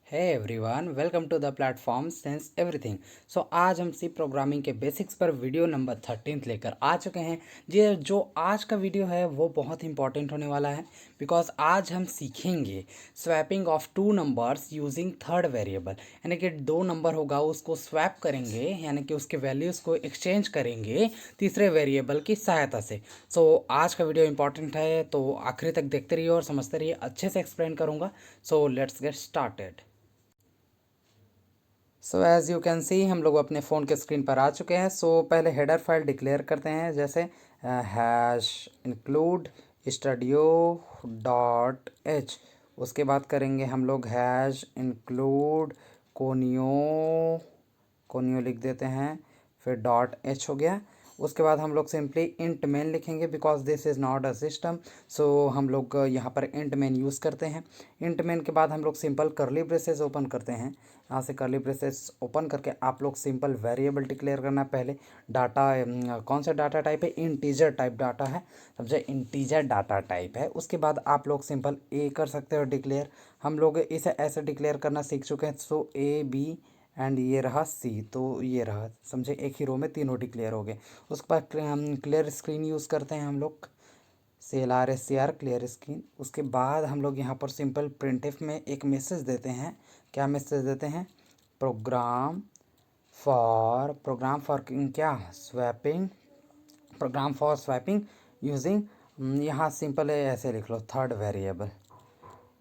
Hey everyone, welcome to the platform sense everything. So आज हम C programming के basics पर वीडियो नंबर 13 लेकर आ चुके हैं। जी, जो आज का वीडियो है वो बहुत इंपॉर्टेंट होने वाला है, बिकॉज आज हम सीखेंगे swapping of two numbers using third variable. यानी कि दो नंबर होगा, उसको स्वैप करेंगे, यानी कि उसके वैल्यूज़ को एक्सचेंज करेंगे तीसरे वेरिएबल की सहायता से। सो आज का वीडियो इंपॉर्टेंट है, तो आखिरी तक देखते रहिए और समझते रहिए। अच्छे से एक्सप्लेन करूँगा। So let's get started. So as you can see, हम लोग अपने फ़ोन के स्क्रीन पर आ चुके हैं। सो पहले हेडर फाइल डिक्लेयर करते हैं, जैसे hash include studio dot H. उसके बाद करेंगे हम लोग हैश इंक्लूड कोनियो, कोनियो लिख देते हैं, फिर डॉट एच हो गया। उसके बाद हम लोग सिंपली इंट मेन लिखेंगे, because this is not a system. So हम लोग यहाँ पर इंट मेन यूज़ करते हैं। इंट मेन के बाद हम लोग सिंपल करली ब्रेसेस ओपन करते हैं। यहाँ से करली ब्रेसेस ओपन करके आप लोग सिंपल वेरिएबल डिक्लेयर करना है। पहले डाटा कौन सा डाटा टाइप है? इंटीजर टाइप डाटा है, समझे? इंटीजर डाटा टाइप है। उसके बाद आप लोग सिंपल ए कर सकते हो डिक्लेयर। हम लोग इसे ऐसे डिक्लेयर करना सीख चुके हैं। सो ए बी एंड ये रहा सी, तो ये रहा, समझे? एक ही रो में तीनों डिक्लेयर हो गए। उसके बाद हम क्लियर स्क्रीन यूज़ करते हैं, हम लोग CLR क्लियर स्क्रीन। उसके बाद हम लोग यहाँ पर सिंपल प्रिंटफ में एक मैसेज देते हैं। क्या मैसेज देते हैं? प्रोग्राम फॉर क्या? Swapping, program for swapping using, यहाँ सिंपल है, ऐसे लिख लो, थर्ड वेरिएबल।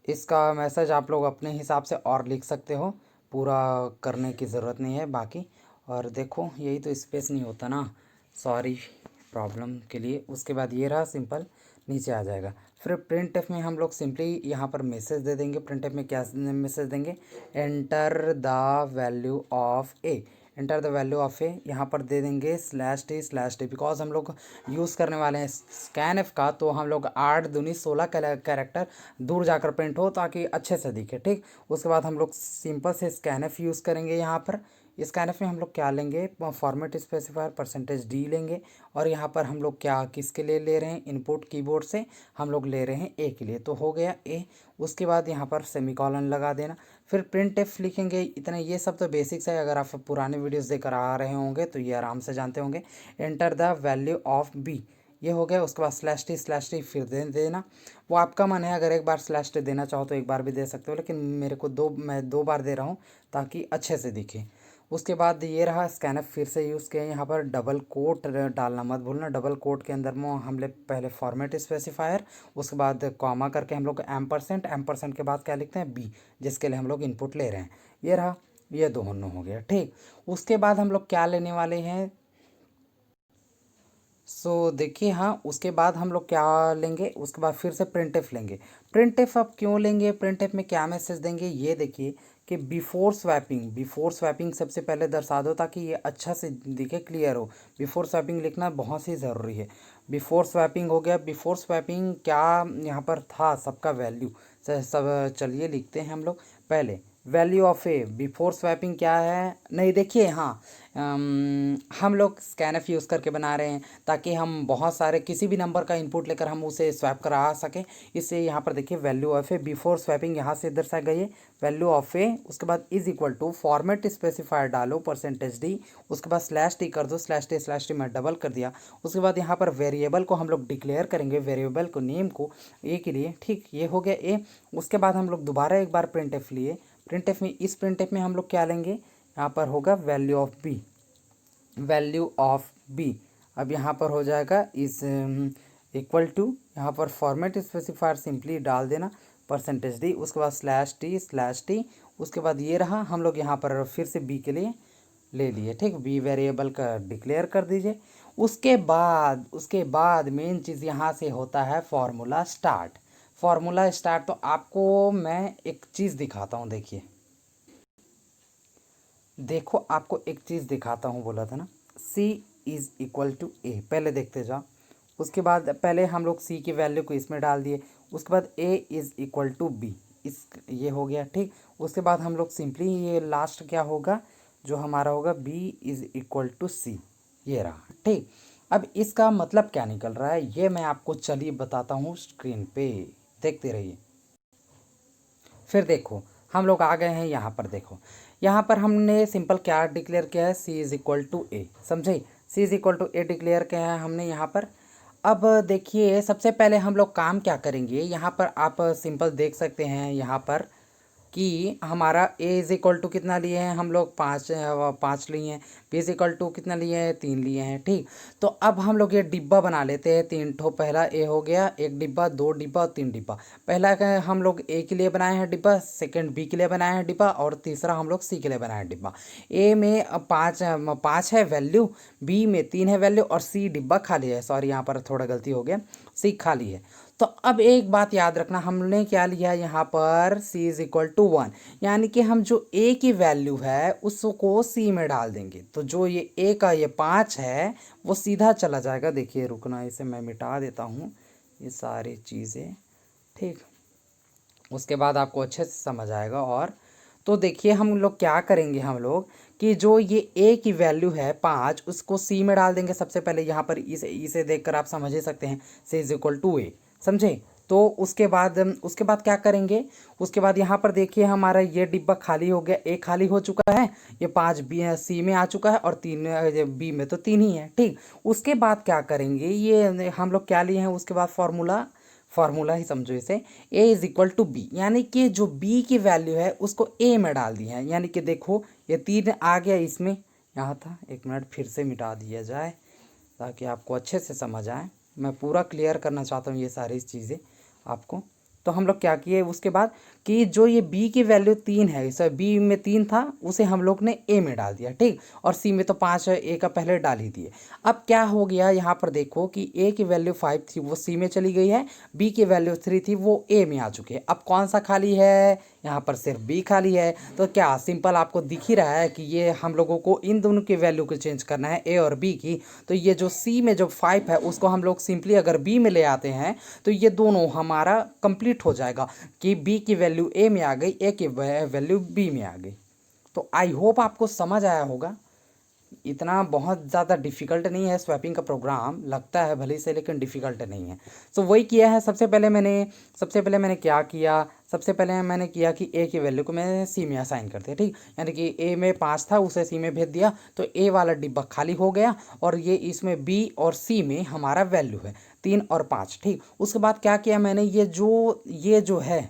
इसका मैसेज आप लोग अपने हिसाब से और लिख सकते हो, पूरा करने की ज़रूरत नहीं है बाकी। और देखो, यही तो स्पेस नहीं होता ना, सॉरी प्रॉब्लम के लिए। उसके बाद ये रहा सिंपल, नीचे आ जाएगा। फिर प्रिंट एफ में हम लोग सिंपली यहाँ पर मैसेज दे देंगे। प्रिंट एफ में क्या मैसेज देंगे? Enter the value of A. Enter the value of A, यहाँ पर दे देंगे /t, बिकॉज हम लोग यूज़ करने वाले हैं स्कैन एफ का, तो हम लोग 8 दूनी 16 कैरेक्टर दूर जाकर प्रिंट हो, ताकि अच्छे से दिखे, ठीक। उसके बाद हम लोग सिंपल से स्कैन एफ यूज़ करेंगे। यहाँ पर स्कैन एफ में हम लोग क्या लेंगे? फॉर्मेट स्पेसिफायर %d लेंगे। और यहाँ पर हम लोग क्या किसके लिए ले रहे हैं? इनपुट कीबोर्ड से हम लोग ले रहे हैं ए के लिए, तो हो गया ए। उसके बाद यहाँ पर सेमीकॉलन लगा देना, फिर प्रिंट एफ लिखेंगे। इतना ये सब तो बेसिक्स है, अगर आप पुराने वीडियोस देखकर आ रहे होंगे तो ये आराम से जानते होंगे। Enter the value of B, ये हो गया। उसके बाद /t फिर दे देना। वो आपका मन है, अगर एक बार /t देना चाहो तो एक बार भी दे सकते हो, लेकिन मेरे को मैं दो बार दे रहा हूँ ताकि अच्छे से दिखे। उसके बाद ये रहा स्कैनअप, फिर से यूज़ किया। यहाँ पर डबल कोट डालना मत भूलना। डबल कोट के अंदर में हम लोग पहले फॉर्मेट स्पेसिफायर, उसके बाद कॉमा करके हम लोग एम परसेंट के बाद क्या लिखते हैं? बी, जिसके लिए हम लोग इनपुट ले रहे हैं। ये रहा, ये दोनों हो गया, ठीक। उसके बाद हम लोग क्या लेने वाले हैं? देखिए, हाँ, उसके बाद हम लोग क्या लेंगे? उसके बाद फिर से प्रिंटफ लेंगे। प्रिंटफ अब क्यों लेंगे? प्रिंटफ में क्या मैसेज देंगे? ये देखिए कि बिफोर स्वैपिंग सबसे पहले दर्शा दो, ताकि ये अच्छा से दिखे, क्लियर हो। बिफोर स्वैपिंग लिखना बहुत ही ज़रूरी है। बिफोर स्वैपिंग हो गया। बिफोर स्वैपिंग क्या यहाँ पर था? सबका वैल्यू सब, चलिए लिखते हैं हम लोग। पहले value of A before swapping क्या है? नहीं, देखिए, हाँ, हम लोग स्कैनफ यूज़ करके बना रहे हैं, ताकि हम बहुत सारे किसी भी नंबर का इनपुट लेकर हम उसे स्वैप करा सकें। इससे यहाँ पर देखिए value of A before swapping यहाँ से दर्शाई गई है, वैल्यू ऑफ ए। उसके बाद is equal to format specifier डालो %d, उसके बाद /t कर दो। /t मैं डबल कर दिया। उसके बाद यहाँ पर वेरिएबल को हम लोग डिक्लेयर करेंगे, वेरिएबल को नेम को ए के लिए, ठीक। ये हो गया ए। उसके बाद हम लोग दोबारा एक बार प्रिंट एफ लिए। प्रिंट एफ में, इस प्रिंट एफ में हम लोग क्या लेंगे? यहाँ पर होगा value of B, value of B. अब यहाँ पर हो जाएगा इज इक्वल टू, यहाँ पर फॉर्मेट स्पेसिफायर सिंपली डाल देना %d, उसके बाद /t। उसके बाद ये रहा, हम लोग यहाँ पर फिर से बी के लिए ले लिए, ठीक। बी वेरिएबल का डिक्लेयर कर दीजिए। उसके बाद मेन चीज़ यहाँ से होता है फार्मूला स्टार्ट। फार्मूला स्टार्ट, तो आपको मैं एक चीज़ दिखाता हूँ, देखिए। देखो, आपको एक चीज़ दिखाता हूँ, बोला था ना, C इज़ इक्वल टू ए। पहले देखते जाओ। उसके बाद पहले हम लोग C की वैल्यू को इसमें डाल दिए। उसके बाद A is equal to B, इस ये हो गया, ठीक। उसके बाद हम लोग सिंपली ये लास्ट क्या होगा, जो हमारा होगा B is equal to C, ये रहा, ठीक। अब इसका मतलब क्या निकल रहा है, ये मैं आपको चलिए बताता हूँ स्क्रीन पे, देखते रहिए। फिर देखो, हम लोग आ गए हैं यहाँ पर। देखो यहाँ पर हमने सिंपल क्या डिक्लेयर किया है, C is equal to A, समझे। C is equal to A declare किया है हमने यहाँ पर। अब देखिए सबसे पहले हम लोग काम क्या करेंगे, यहाँ पर आप सिंपल देख सकते हैं यहाँ पर कि हमारा a इज़ इक्वल टू कितना लिए हैं हम लोग, 5 लिए हैं। b इज़ इक्वल टू कितना लिए हैं, 3 लिए हैं, ठीक। तो अब हम लोग ये डिब्बा बना लेते हैं, 3 ठो। पहला a हो गया, 1 डिब्बा, 2 डिब्बा और 3 डिब्बा। पहला हम लोग a के लिए बनाए हैं डिब्बा, सेकंड b के लिए बनाए हैं डिब्बा और तीसरा हम लोग c के लिए बनाए हैं डिब्बा। a में 5 है वैल्यू, b में 3 है वैल्यू और c डिब्बा खाली है। सॉरी यहाँ पर थोड़ा गलती हो गया, c खाली है। तो अब एक बात याद रखना, हमने क्या लिया यहाँ पर, c इज़ इक्वल टू 1, यानी कि हम जो a की वैल्यू है उसको c में डाल देंगे। तो जो ये a का ये 5 है वो सीधा चला जाएगा। देखिए रुकना, इसे मैं मिटा देता हूँ ये सारी चीज़ें, ठीक। उसके बाद आपको अच्छे से समझ आएगा। और तो देखिए हम लोग क्या करेंगे, हम लोग कि जो ये a की वैल्यू है 5 उसको c में डाल देंगे सबसे पहले। यहाँ पर इसे देखकर आप समझ ही सकते हैं, c is equal to A, समझे। तो उसके बाद क्या करेंगे, उसके बाद यहाँ पर देखिए हमारा ये डिब्बा खाली हो गया, ए खाली हो चुका है, ये 5 बी सी में आ चुका है और 3 बी में, तो 3 ही है, ठीक। उसके बाद क्या करेंगे, ये हम लोग क्या लिए हैं, उसके बाद फार्मूला ही समझो इसे, a is equal to B, यानी कि जो b की वैल्यू है उसको a में डाल दी है। यानी कि देखो ये 3 आ गया इसमें, यहाँ था, 1 मिनट फिर से मिटा दिया जाए ताकि आपको अच्छे से समझ आए। मैं पूरा क्लियर करना चाहता हूँ ये सारी चीज़ें आपको। तो हम लोग क्या किए उसके बाद कि जो ये b की वैल्यू 3 है, इस b में 3 था उसे हम लोग ने a में डाल दिया, ठीक। और c में तो 5 है, a का पहले डाल ही दिए। अब क्या हो गया यहाँ पर देखो कि a की वैल्यू 5 थी वो c में चली गई है, b की वैल्यू 3 थी वो a में आ चुकी है। अब कौन सा खाली है, यहाँ पर सिर्फ b खाली है। तो क्या सिंपल आपको दिख ही रहा है कि ये हम लोगों को इन दोनों की वैल्यू को चेंज करना है, a और b की। तो ये जो c में जो 5 है उसको हम लोग सिंपली अगर b में ले आते हैं तो ये दोनों हमारा कंप्लीट हो जाएगा कि b की वैल्यू a में आ गई, a की वैल्यू b में आ गई। तो आई होप आपको समझ आया होगा। इतना बहुत ज़्यादा डिफ़िकल्ट नहीं है स्वैपिंग का प्रोग्राम, लगता है भले से लेकिन डिफ़िकल्ट नहीं है। तो वही किया है। सबसे पहले मैंने क्या किया, सबसे पहले मैंने किया कि a की वैल्यू को मैं c में असाइन कर दिया, ठीक। यानी कि a में 5 था उसे c में भेज दिया, तो a वाला डिब्बा खाली हो गया और ये इसमें b और c में हमारा वैल्यू है 3 और 5, ठीक। उसके बाद क्या किया मैंने, ये जो है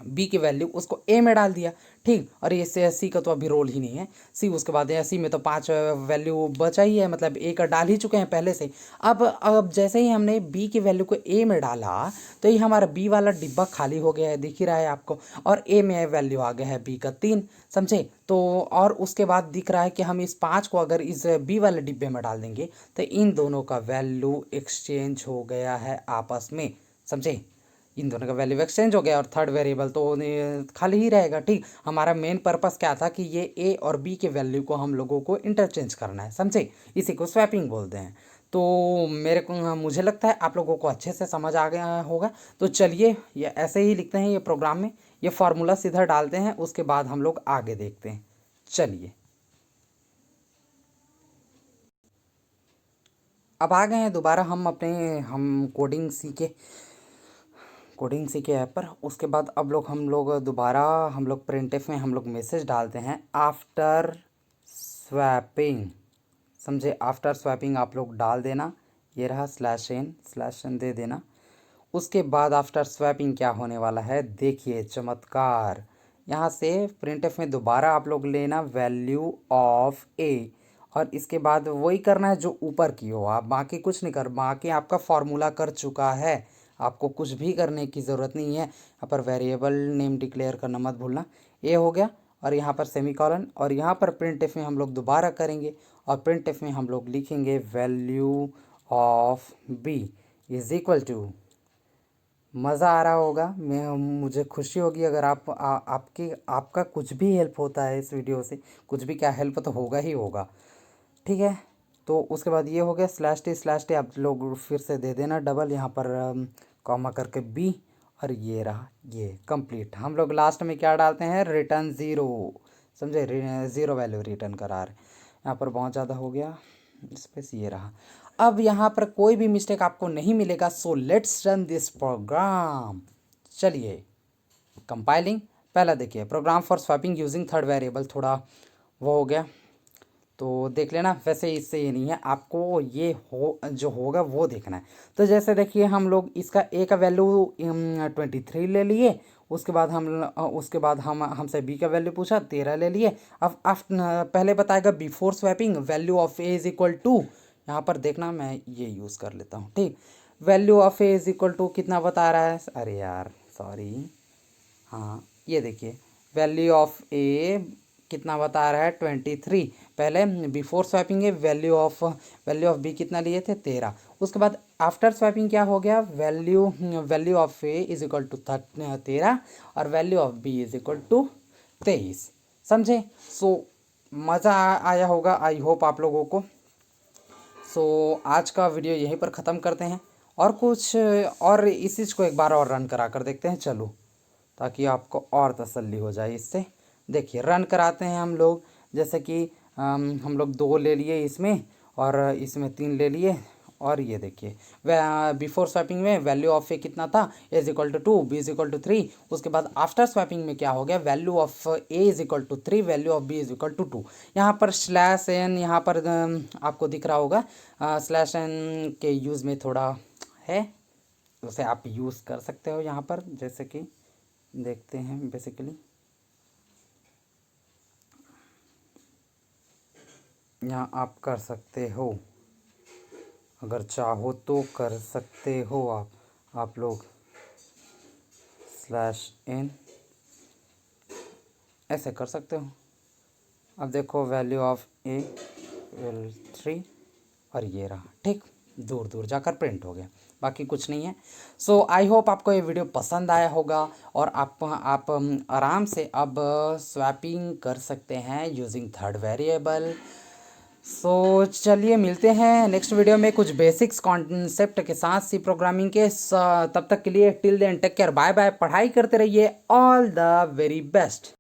b की वैल्यू उसको a में डाल दिया, ठीक। और ये सी का तो अभी रोल ही नहीं है, सी उसके बाद सी में तो 5 वैल्यू बचा ही है, मतलब a का डाल ही चुके हैं पहले से। अब जैसे ही हमने b की वैल्यू को a में डाला तो ये हमारा b वाला डिब्बा खाली हो गया है, दिख ही रहा है आपको। और a में वैल्यू आ गया है b का 3, समझे। तो और उसके बाद दिख रहा है कि हम इस 5 को अगर इस b वाले डिब्बे में डाल देंगे तो इन दोनों का वैल्यू एक्सचेंज हो गया है आपस में, समझे। इन दोनों का वैल्यू एक्सचेंज हो गया और थर्ड वेरिएबल तो खाली ही रहेगा, ठीक। हमारा मेन पर्पस क्या था कि ये ए और बी के वैल्यू को हम लोगों को इंटरचेंज करना है, समझे। इसी को स्वैपिंग बोलते हैं। तो मुझे लगता है आप लोगों को अच्छे से समझ आ गया होगा। तो चलिए ये ऐसे ही लिखते हैं ये प्रोग्राम में, ये फार्मूला सीधा डालते हैं, उसके बाद हम लोग आगे देखते हैं। चलिए अब आ गए हैं दोबारा हम कोडिंग सीखे ऐप पर। उसके बाद अब दोबारा हम लोग प्रिंटफ में हम लोग मैसेज डालते हैं आफ्टर स्वैपिंग, समझे। आफ्टर स्वैपिंग आप लोग डाल देना, ये रहा /n दे देना। उसके बाद आफ्टर स्वैपिंग क्या होने वाला है, देखिए चमत्कार। यहाँ से प्रिंटफ में दोबारा आप लोग लेना वैल्यू ऑफ ए और इसके बाद वही करना है जो ऊपर की हो, आप बाकी कुछ नहीं कर, बाकी आपका फॉर्मूला कर चुका है, आपको कुछ भी करने की ज़रूरत नहीं है। यहाँ पर वेरिएबल नेम डिक्लेयर करना मत भूलना, ये हो गया। और यहाँ पर सेमीकॉलन और यहाँ पर प्रिंटफ में हम लोग दोबारा करेंगे और प्रिंटफ में हम लोग लिखेंगे value of B is equal to, मज़ा आ रहा होगा, मुझे खुशी होगी अगर आपका कुछ भी हेल्प होता है इस वीडियो से, कुछ भी क्या हेल्प तो होगा ही होगा, ठीक है। तो उसके बाद ये हो गया /t आप लोग फिर से दे देना डबल यहाँ पर कॉमा करके बी और ये रहा ये कंप्लीट। हम लोग लास्ट में क्या डालते हैं, रिटर्न ज़ीरो, समझे। ज़ीरो वैल्यू रिटर्न करा रहे, यहाँ पर बहुत ज़्यादा हो गया स्पेस, ये रहा। अब यहाँ पर कोई भी मिस्टेक आपको नहीं मिलेगा। So let's run this program. चलिए कंपाइलिंग, पहला देखिए program for swapping using third variable, थोड़ा वो हो गया तो देख लेना। वैसे इससे ये नहीं है, आपको ये हो जो होगा वो देखना है। तो जैसे देखिए हम लोग इसका ए का वैल्यू 23 ले लिए, उसके बाद हम हमसे बी का वैल्यू पूछा 13 ले लिए। अब पहले बताएगा before swapping value of A is equal to, यहाँ पर देखना मैं ये यूज़ कर लेता हूँ, ठीक। Value of A is equal to कितना बता रहा है, अरे यार सॉरी, हाँ ये देखिए वैल्यू ऑफ ए कितना बता रहा है 23। पहले बिफोर स्वैपिंग है वैल्यू ऑफ बी कितना लिए थे 13। उसके बाद आफ्टर स्वैपिंग क्या हो गया, value of A is equal to 13 और value of B is equal to 23। समझे। सो मज़ा आया होगा, आई होप आप लोगों को। सो आज का वीडियो यहीं पर ख़त्म करते हैं और कुछ और इस चीज़ को एक बार और रन करा कर देखते हैं, चलो, ताकि आपको और तसल्ली हो जाए इससे। देखिए रन कराते हैं हम लोग, जैसे कि हम लोग 2 ले लिए इसमें और इसमें 3 ले लिए। और ये देखिए बिफोर स्वैपिंग में वैल्यू ऑफ ए कितना था, A is equal to 2, B is equal to 3। उसके बाद आफ्टर स्वैपिंग में क्या हो गया, value of A is equal to 3, value of B is equal to 2। यहाँ पर स्लैश एन यहाँ पर आपको दिख रहा होगा, स्लैश एन के यूज़ में थोड़ा है, उसे आप यूज़ कर सकते हो यहाँ पर, जैसे कि देखते हैं बेसिकली यहाँ आप कर सकते हो, अगर चाहो तो कर सकते हो आप लोग स्लैश इन ऐसे कर सकते हो। अब देखो वैल्यू ऑफ ए 3 और ये रहा, ठीक, दूर दूर जाकर प्रिंट हो गया, बाकी कुछ नहीं है। सो आई होप आपको ये वीडियो पसंद आया होगा और आप आराम से अब स्वैपिंग कर सकते हैं यूजिंग थर्ड वेरिएबल। सो चलिए मिलते हैं नेक्स्ट वीडियो में कुछ बेसिक्स कॉन्सेप्ट के साथ सी प्रोग्रामिंग के। तब तक के लिए till then take care, bye bye, पढ़ाई करते रहिए, ऑल द वेरी बेस्ट।